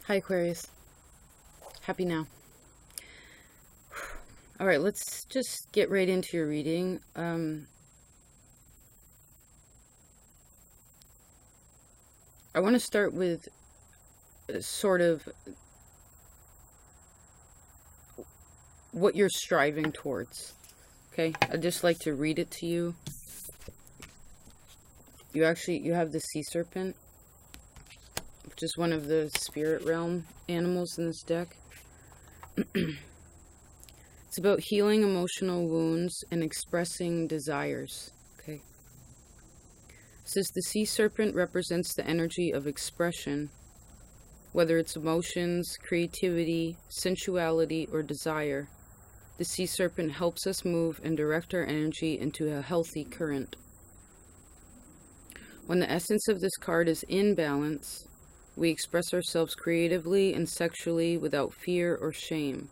Hi, Aquarius. Happy now. All right, let's just get right into your reading. I want to start with sort of what you're striving towards. Okay, I'd just like to read it to you. You have the sea serpent, which is one of the spirit realm animals in this deck. It's about healing emotional wounds and expressing desires. Okay. It says the sea serpent represents the energy of expression, whether it's emotions, creativity, sensuality, or desire. The sea serpent helps us move and direct our energy into a healthy current. When the essence of this card is in balance, we express ourselves creatively and sexually without fear or shame.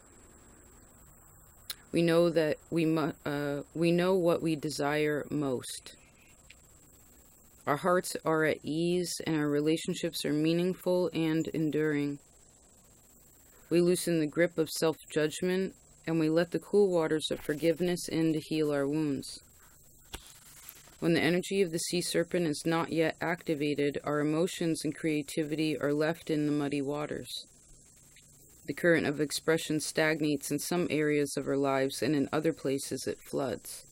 We know that we know what we desire most. Our hearts are at ease and our relationships are meaningful and enduring. We loosen the grip of self-judgment and we let the cool waters of forgiveness in to heal our wounds. When the energy of the sea serpent is not yet activated, our emotions and creativity are left in the muddy waters. The current of expression stagnates in some areas of our lives, and in other places it floods.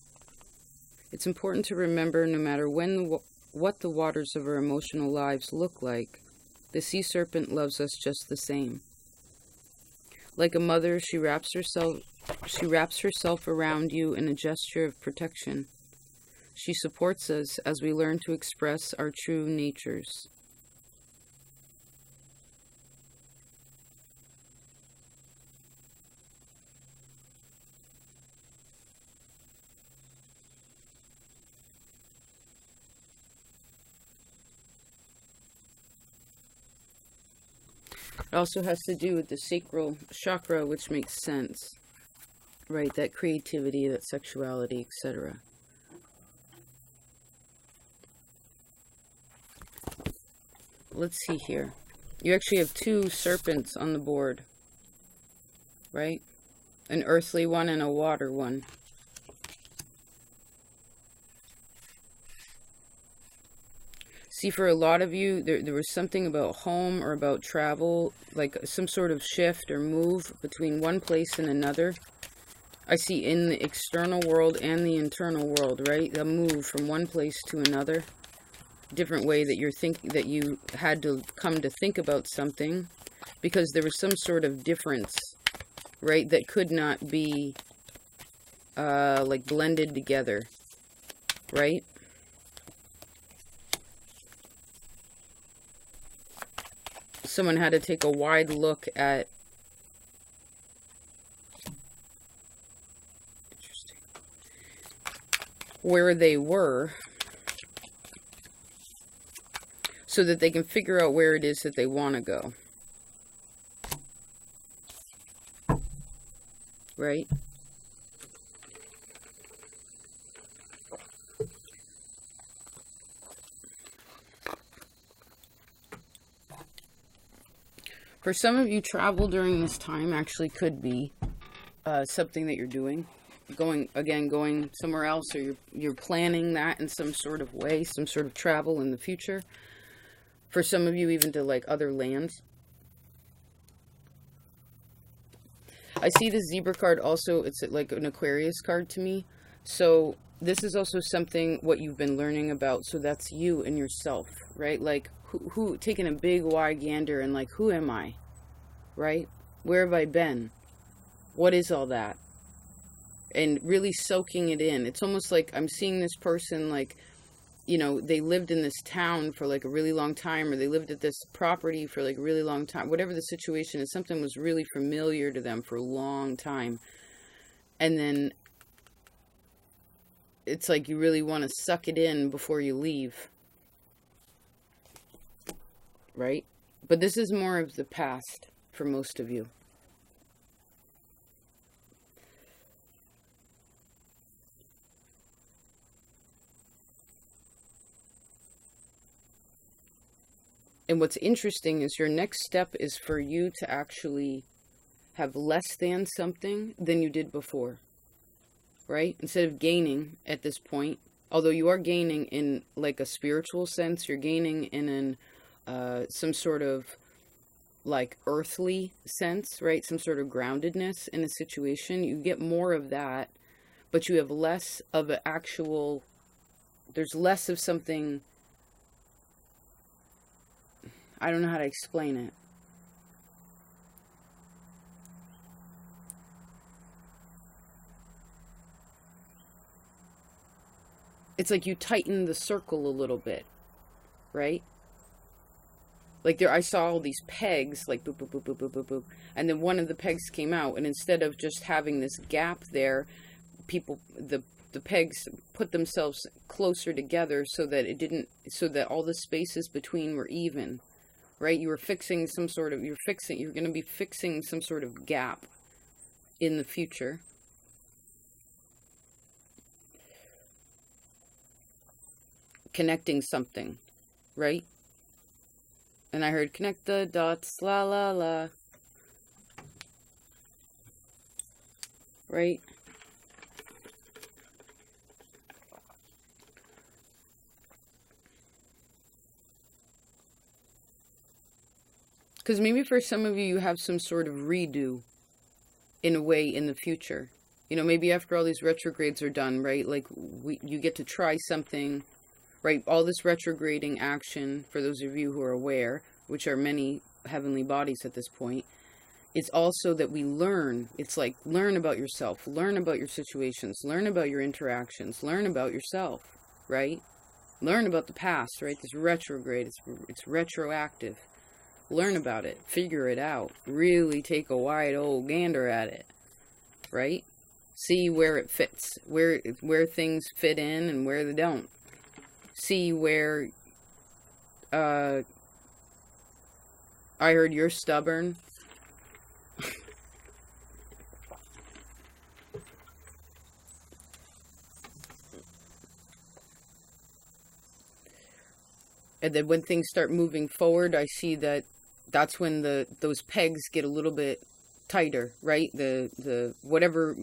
It's important to remember, no matter what the waters of our emotional lives look like, the sea serpent loves us just the same. Like a mother, she wraps herself around you in a gesture of protection. She supports us as we learn to express our true natures. It also has to do with the sacral chakra, which makes sense, right? That creativity, that sexuality, etc. Let's see here. You actually have two serpents on the board, right? An earthly one and a water one. See, for a lot of you, there was something about home or about travel, like some sort of shift or move between one place and another. I see in the external world and the internal world, right? A move from one place to another. Different way that that you had to come to think about something, because there was some sort of difference, right? That could not be like blended together, right? Someone had to take a wide look at where they were so that they can figure out where it is that they want to go. Right? For some of you, travel during this time actually could be something that you're doing. Going somewhere else, or you're planning that in some sort of way, some sort of travel in the future. For some of you, even to like other lands. I see the zebra card also, it's like an Aquarius card to me. So this is also something what you've been learning about. So that's you and yourself, right? Like who taking a big wide gander and like, who am I? Right? Where have I been? What is all that? And really soaking it in. It's almost like I'm seeing this person like, you know, they lived in this town for like a really long time, or they lived at this property for like a really long time. Whatever the situation is, something was really familiar to them for a long time. And then it's like you really want to suck it in before you leave. Right? But this is more of the past for most of you. And what's interesting is your next step is for you to actually have less than something than you did before, right? Instead of gaining at this point, although you are gaining in like a spiritual sense, you're gaining in some sort of like earthly sense, right? Some sort of groundedness in a situation. You get more of that, but you have less of an actual, there's less of something, I don't know how to explain it. It's like you tighten the circle a little bit, right? Like I saw all these pegs, like boop, boop, boop, boop, boop, boop, boop. And then one of the pegs came out, and instead of just having this gap there, the pegs put themselves closer together so that so that all the spaces between were even, right? You were fixing some sort of, you're going to be fixing some sort of gap in the future. Connecting something, right? And I heard connect the dots, la la la. Right? Because maybe for some of you, you have some sort of redo in a way in the future. You know, maybe after all these retrogrades are done, right? Like you get to try something, right? All this retrograding action, for those of you who are aware, which are many heavenly bodies at this point, it's also that we learn. It's like, learn about yourself, learn about your situations, learn about your interactions, learn about yourself, right? Learn about the past, right? This retrograde, it's retroactive. Learn about it, figure it out, really take a wide old gander at it, right? See where it fits, where things fit in and where they don't. See where, I heard you're stubborn. And then when things start moving forward, I see that that's when those pegs get a little bit tighter, right? The whatever.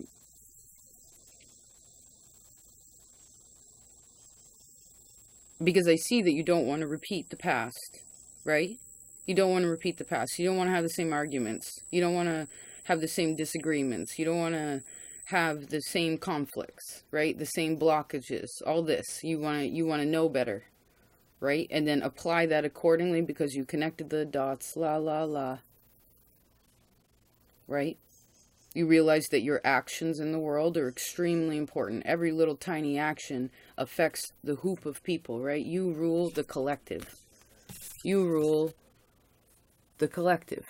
Because I see that you don't want to repeat the past, right? You don't want to repeat the past. You don't want to have the same arguments. You don't want to have the same disagreements. You don't want to have the same conflicts, right? The same blockages, all this. You want to know better, right? And then apply that accordingly because you connected the dots, la, la, la, right? You realize that your actions in the world are extremely important. Every little tiny action affects the hoop of people, right? You rule the collective. You rule the collective.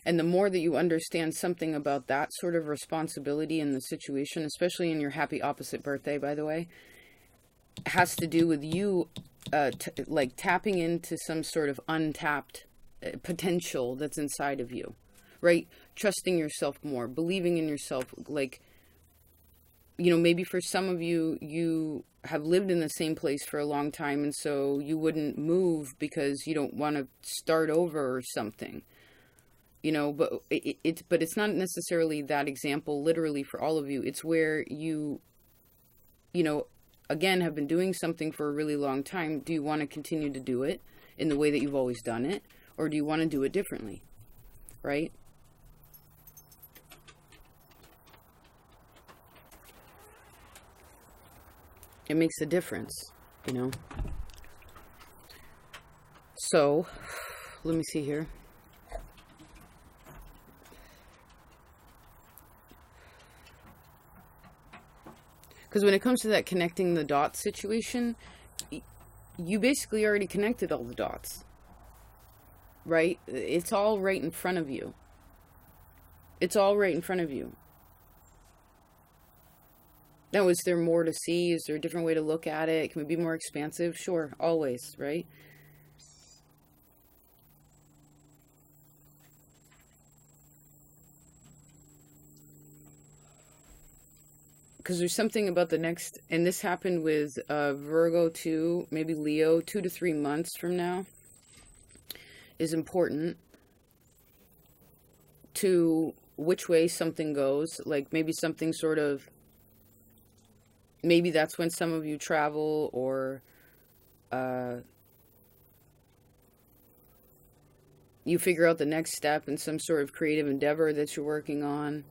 And the more that you understand something about that sort of responsibility in the situation, especially in your happy opposite birthday, by the way, has to do with you like tapping into some sort of untapped potential that's inside of you, right? Trusting yourself more, believing in yourself. Like, you know, maybe for some of you, you have lived in the same place for a long time, and so you wouldn't move because you don't want to start over or something. You know, but it's not necessarily that example literally for all of you. It's where you know, again, have been doing something for a really long time. Do you want to continue to do it in the way that you've always done it? Or do you want to do it differently? Right? It makes a difference, you know? So, let me see here. Because when it comes to that connecting the dots situation, you basically already connected all the dots, right? It's all right in front of you. It's all right in front of you. Now, is there more to see? Is there a different way to look at it? Can we be more expansive? Sure, always, right? because there's something about the next, and this happened with Virgo too, maybe Leo, 2 to 3 months from now is important to which way something goes. Like maybe something sort of, maybe that's when some of you travel, or you figure out the next step in some sort of creative endeavor that you're working on,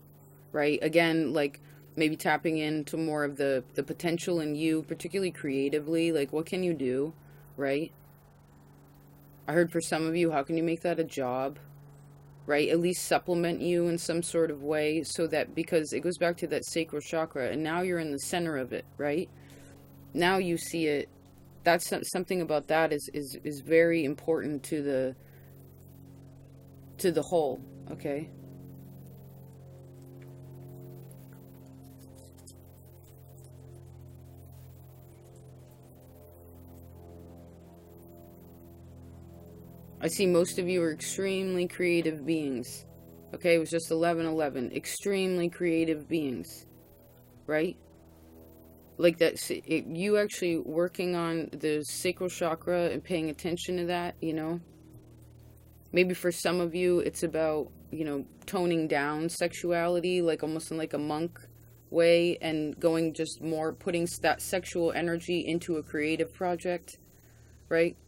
right? Again, like maybe tapping into more of the potential in you, particularly creatively, like what can you do, right? I heard for some of you, how can you make that a job, right? At least supplement you in some sort of way, so that, because it goes back to that sacral chakra, and now you're in the center of it, right? Now you see it. That's something about that is very important to the whole, okay? I see most of you are extremely creative beings. Okay, it was just 11:11. Extremely creative beings, right? Like that, you actually working on the sacral chakra and paying attention to that, you know? Maybe for some of you, it's about, you know, toning down sexuality, like almost in like a monk way, and going just more, putting that sexual energy into a creative project, right?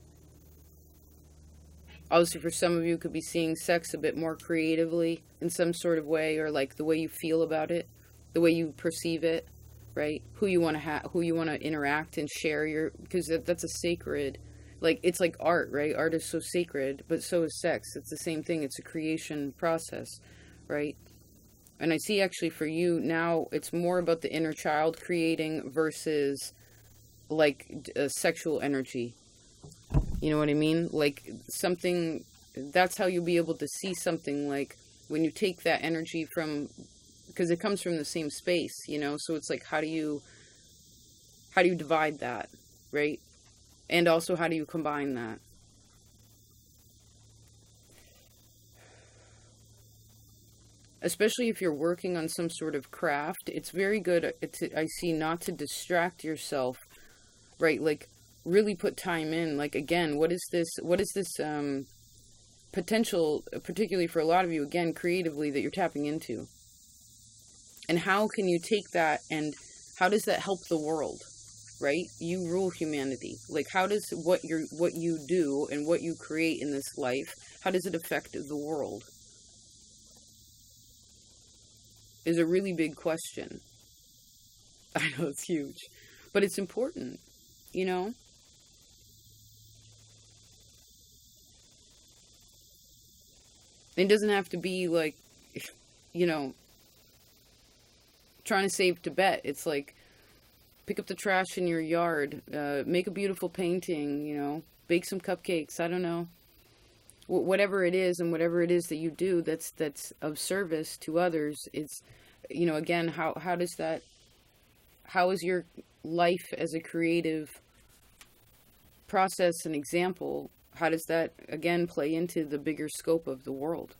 Obviously, for some of you, could be seeing sex a bit more creatively in some sort of way, or like the way you feel about it, the way you perceive it, right? Who you want to who you want to interact and share your, because that's a sacred, like it's like art, right? Art is so sacred, but so is sex. It's the same thing. It's a creation process, right? And I see actually for you now, it's more about the inner child creating versus like sexual energy. You know what I mean? Like something, that's how you'll be able to see something, like when you take that energy from, because it comes from the same space, you know? So it's like, how do you divide that, right? And also, how do you combine that? Especially if you're working on some sort of craft, it's very good, I see, not to distract yourself, right? Like, really put time in. Like, again, what is this potential, particularly for a lot of you, again, creatively, that you're tapping into? And how can you take that, and how does that help the world, right? You rule humanity. Like, how does what you do and what you create in this life, how does it affect the world? Is a really big question. I know it's huge, but it's important, you know? It doesn't have to be like, you know, trying to save Tibet. It's like, pick up the trash in your yard, make a beautiful painting, you know, bake some cupcakes. I don't know. Whatever it is, and whatever it is that you do that's of service to others, it's, you know, again, how is your life as a creative process and example, how does that, again, play into the bigger scope of the world?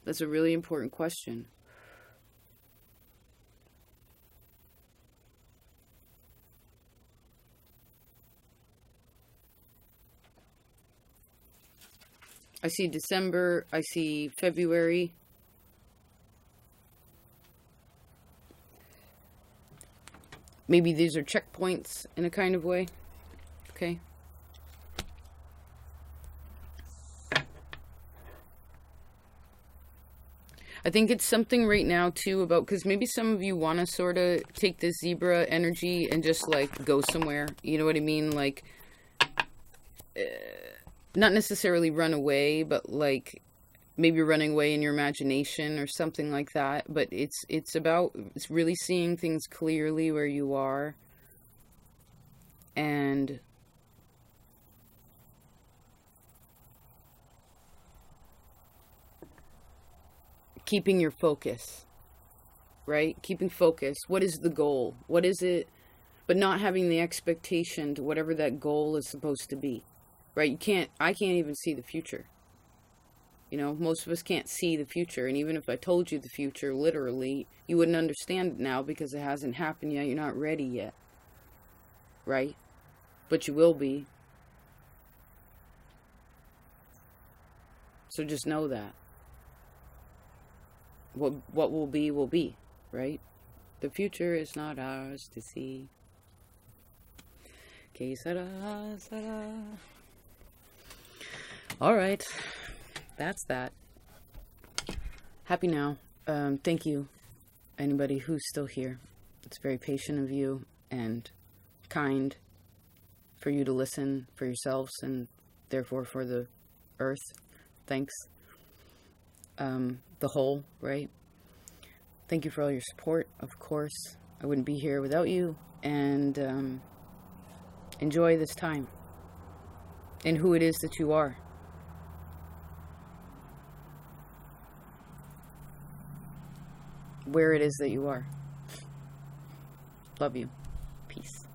That's a really important question. I see December, I see February. Maybe these are checkpoints in a kind of way. Okay. I think it's something right now too about, because maybe some of you want to sort of take this zebra energy and just like go somewhere. You know what I mean? Like, not necessarily run away, but like maybe running away in your imagination or something like that. But it's about, it's really seeing things clearly where you are, and keeping your focus, right? Keeping focus. What is the goal? What is it? But not having the expectation to whatever that goal is supposed to be, right? I can't even see the future. You know, most of us can't see the future, and even if I told you the future, literally, you wouldn't understand it now because it hasn't happened yet. You're not ready yet, right? But you will be. So just know that. What will be, right? The future is not ours to see. Que sera, sera. All right. That's that. Happy now. Thank you, anybody who's still here. It's very patient of you and kind for you to listen for yourselves and therefore for the earth. Thanks. The whole, right? Thank you for all your support, of course. I wouldn't be here without you. And enjoy this time and who it is that you are. Where it is that you are. Love you. Peace.